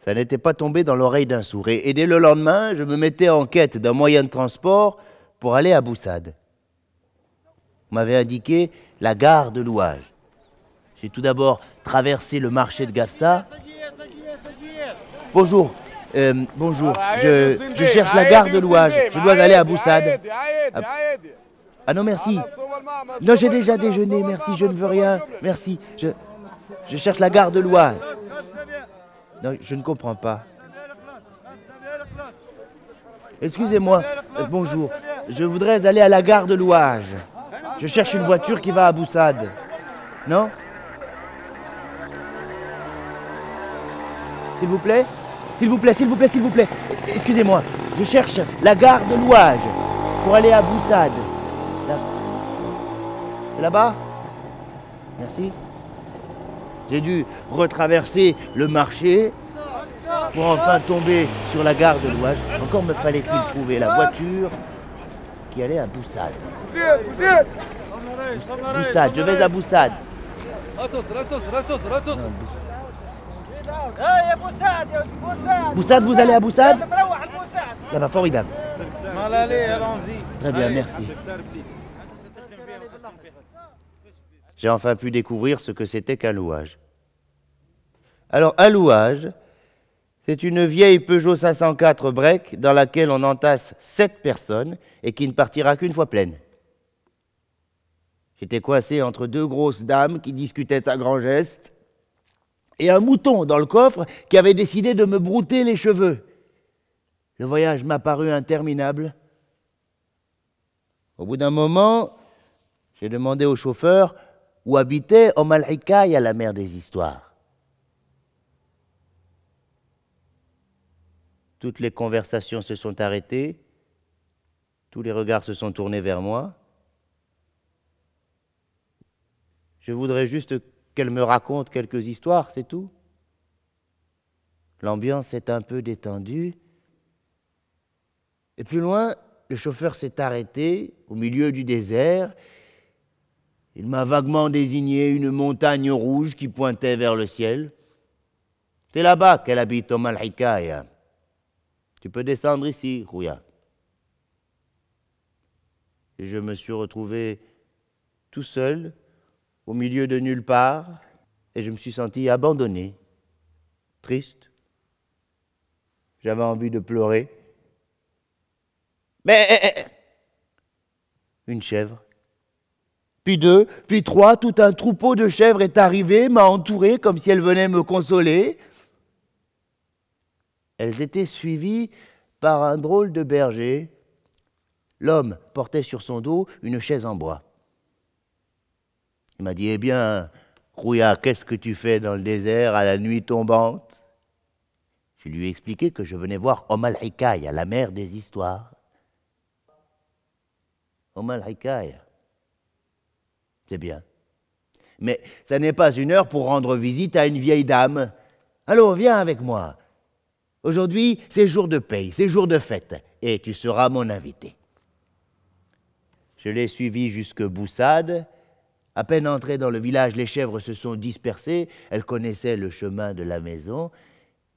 Ça n'était pas tombé dans l'oreille d'un sourd. Et dès le lendemain, je me mettais en quête d'un moyen de transport pour aller à Boussade. On m'avait indiqué la gare de Louage. J'ai tout d'abord traversé le marché de Gafsa. Bonjour, bonjour. Je cherche la gare de Louage. Je dois aller à Boussade. Ah non, merci. Non, j'ai déjà déjeuné, merci, je ne veux rien. Merci, je cherche la gare de Louage. Non, je ne comprends pas. Excusez-moi, bonjour. Je voudrais aller à la gare de Louage. Je cherche une voiture qui va à Boussade. Non? S'il vous plaît? S'il vous plaît, s'il vous plaît, s'il vous plaît. Excusez-moi, je cherche la gare de Louage pour aller à Boussade. Là-bas? Merci. J'ai dû retraverser le marché pour enfin tomber sur la gare de Louage. Encore me fallait-il trouver la voiture qui allait à Boussade. Boussade, je vais à Boussade. Boussade, vous allez à Boussade? Là-bas, formidable. Très bien, merci. J'ai enfin pu découvrir ce que c'était qu'un louage. Alors, un louage, c'est une vieille Peugeot 504 break dans laquelle on entasse 7 personnes et qui ne partira qu'une fois pleine. J'étais coincé entre 2 grosses dames qui discutaient à grands gestes et un mouton dans le coffre qui avait décidé de me brouter les cheveux. Le voyage m'a paru interminable. Au bout d'un moment, j'ai demandé au chauffeur où habitait Om al-Hikaï à la mer des histoires. Toutes les conversations se sont arrêtées, tous les regards se sont tournés vers moi. Je voudrais juste qu'elle me raconte quelques histoires, c'est tout. L'ambiance est un peu détendue. Et plus loin, le chauffeur s'est arrêté au milieu du désert. Il m'a vaguement désigné une montagne rouge qui pointait vers le ciel. C'est là-bas qu'elle habite, Om al-Hikaï. Tu peux descendre ici, Rouya. Et je me suis retrouvé tout seul, au milieu de nulle part, et je me suis senti abandonné, triste. J'avais envie de pleurer. Mais une chèvre. Puis 2, puis 3, tout un troupeau de chèvres est arrivé, m'a entouré comme si elles venaient me consoler. Elles étaient suivies par un drôle de berger. L'homme portait sur son dos une chaise en bois. Il m'a dit, eh bien, Rouya, qu'est-ce que tu fais dans le désert à la nuit tombante? Je lui ai expliqué que je venais voir Om al-Hikaï, à la mer des histoires. Om al-Hikaï. C'est bien. Mais ça n'est pas une heure pour rendre visite à une vieille dame. Allons, viens avec moi. Aujourd'hui, c'est jour de paye, c'est jour de fête, et tu seras mon invité. Je l'ai suivi jusque Boussade. À peine entré dans le village, les chèvres se sont dispersées. Elles connaissaient le chemin de la maison.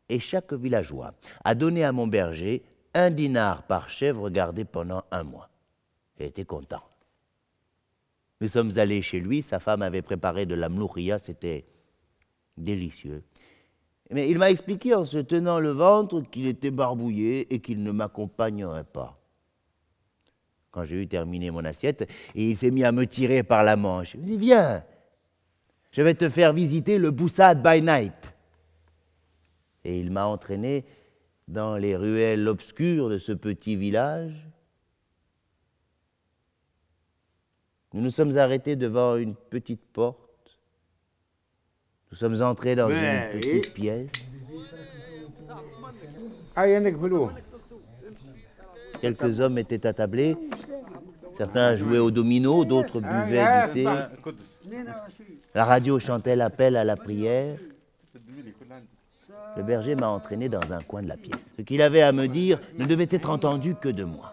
Et chaque villageois a donné à mon berger 1 dinar par chèvre gardée pendant 1 mois. Il était content. Nous sommes allés chez lui, sa femme avait préparé de la mlouria, c'était délicieux. Mais il m'a expliqué en se tenant le ventre qu'il était barbouillé et qu'il ne m'accompagnerait pas. Quand j'ai eu terminé mon assiette, et il s'est mis à me tirer par la manche. Il m'a dit, viens, je vais te faire visiter le Boussade by night. Et il m'a entraîné dans les ruelles obscures de ce petit village. Nous nous sommes arrêtés devant une petite porte. Nous sommes entrés dans une petite pièce. Quelques hommes étaient attablés. Certains jouaient au domino, d'autres buvaient du thé. La radio chantait l'appel à la prière. Le berger m'a entraîné dans un coin de la pièce. Ce qu'il avait à me dire ne devait être entendu que de moi.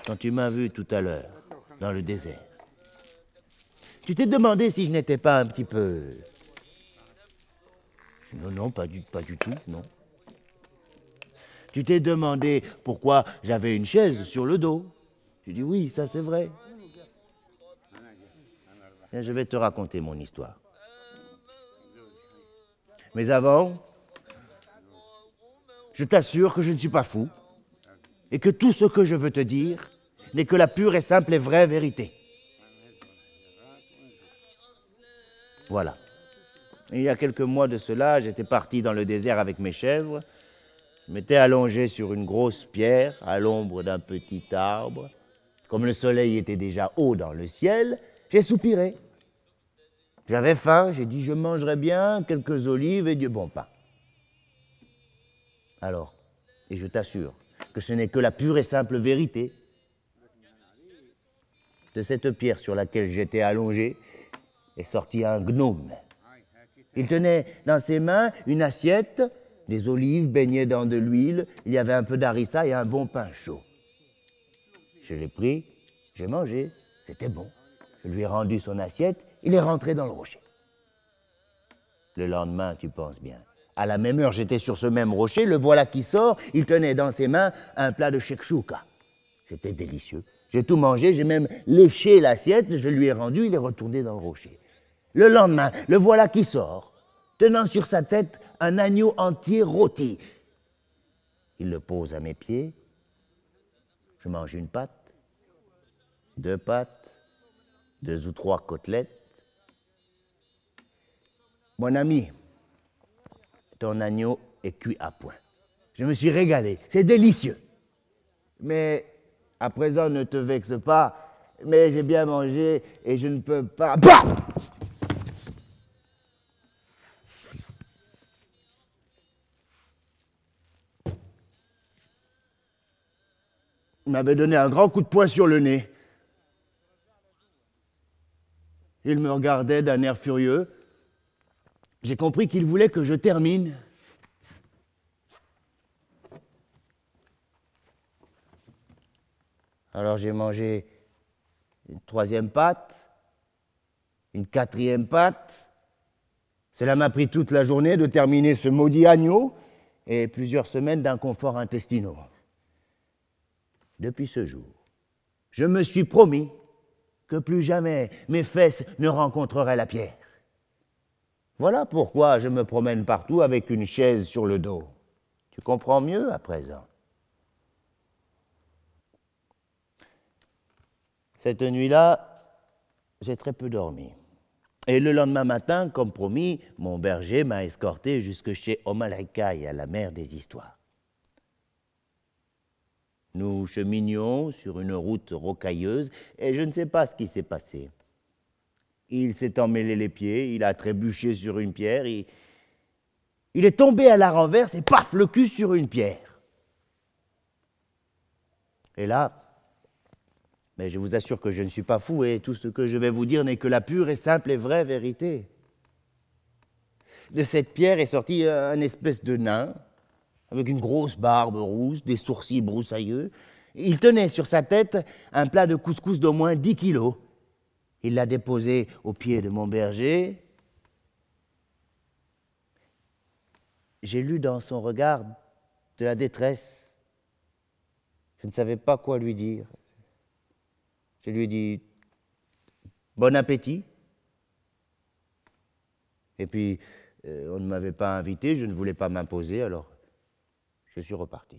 Quand tu m'as vu tout à l'heure, dans le désert, tu t'es demandé si je n'étais pas un petit peu Non, non, pas du tout, non. Tu t'es demandé pourquoi j'avais une chaise sur le dos. J'ai dit oui, ça c'est vrai. Et je vais te raconter mon histoire. Mais avant, je t'assure que je ne suis pas fou et que tout ce que je veux te dire n'est que la pure et simple et vraie vérité. Voilà. Il y a quelques mois de cela, j'étais parti dans le désert avec mes chèvres. Je m'étais allongé sur une grosse pierre à l'ombre d'un petit arbre. Comme le soleil était déjà haut dans le ciel, j'ai soupiré. J'avais faim, j'ai dit je mangerais bien quelques olives et du bon pain. Alors, et je t'assure que ce n'est que la pure et simple vérité, de cette pierre sur laquelle j'étais allongé est sorti un gnome. Il tenait dans ses mains une assiette, des olives baignées dans de l'huile, il y avait un peu d'harissa et un bon pain chaud. Je l'ai pris, j'ai mangé, c'était bon. Je lui ai rendu son assiette, il est rentré dans le rocher. Le lendemain, tu penses bien, à la même heure, j'étais sur ce même rocher, le voilà qui sort, il tenait dans ses mains un plat de shakshuka. C'était délicieux. J'ai tout mangé, j'ai même léché l'assiette, je lui ai rendu, il est retourné dans le rocher. Le lendemain, le voilà qui sort, tenant sur sa tête un agneau entier rôti. Il le pose à mes pieds, je mange une pâte, deux ou trois côtelettes. Mon ami, ton agneau est cuit à point. Je me suis régalé, c'est délicieux. Mais à présent, ne te vexe pas, mais j'ai bien mangé et je ne peux pas... Paf! Il m'avait donné un grand coup de poing sur le nez. Il me regardait d'un air furieux. J'ai compris qu'il voulait que je termine. Alors j'ai mangé une troisième pâte, une quatrième pâte. Cela m'a pris toute la journée de terminer ce maudit agneau et plusieurs semaines d'inconfort intestinaux. Depuis ce jour, je me suis promis que plus jamais mes fesses ne rencontreraient la pierre. Voilà pourquoi je me promène partout avec une chaise sur le dos. Tu comprends mieux à présent? Cette nuit-là, j'ai très peu dormi. Et le lendemain matin, comme promis, mon berger m'a escorté jusque chez Omar Hikaï, à la mer des histoires. Nous cheminions sur une route rocailleuse et je ne sais pas ce qui s'est passé. Il s'est emmêlé les pieds, il a trébuché sur une pierre, il est tombé à la renverse et paf, le cul sur une pierre. Et là, mais je vous assure que je ne suis pas fou et tout ce que je vais vous dire n'est que la pure et simple et vraie vérité. De cette pierre est sorti un espèce de nain, avec une grosse barbe rousse, des sourcils broussailleux. Il tenait sur sa tête un plat de couscous d'au moins 10 kilos. Il l'a déposé au pied de mon berger. J'ai lu dans son regard de la détresse. Je ne savais pas quoi lui dire. Je lui ai dit « Bon appétit ». Et puis, on ne m'avait pas invité, je ne voulais pas m'imposer, alors je suis reparti.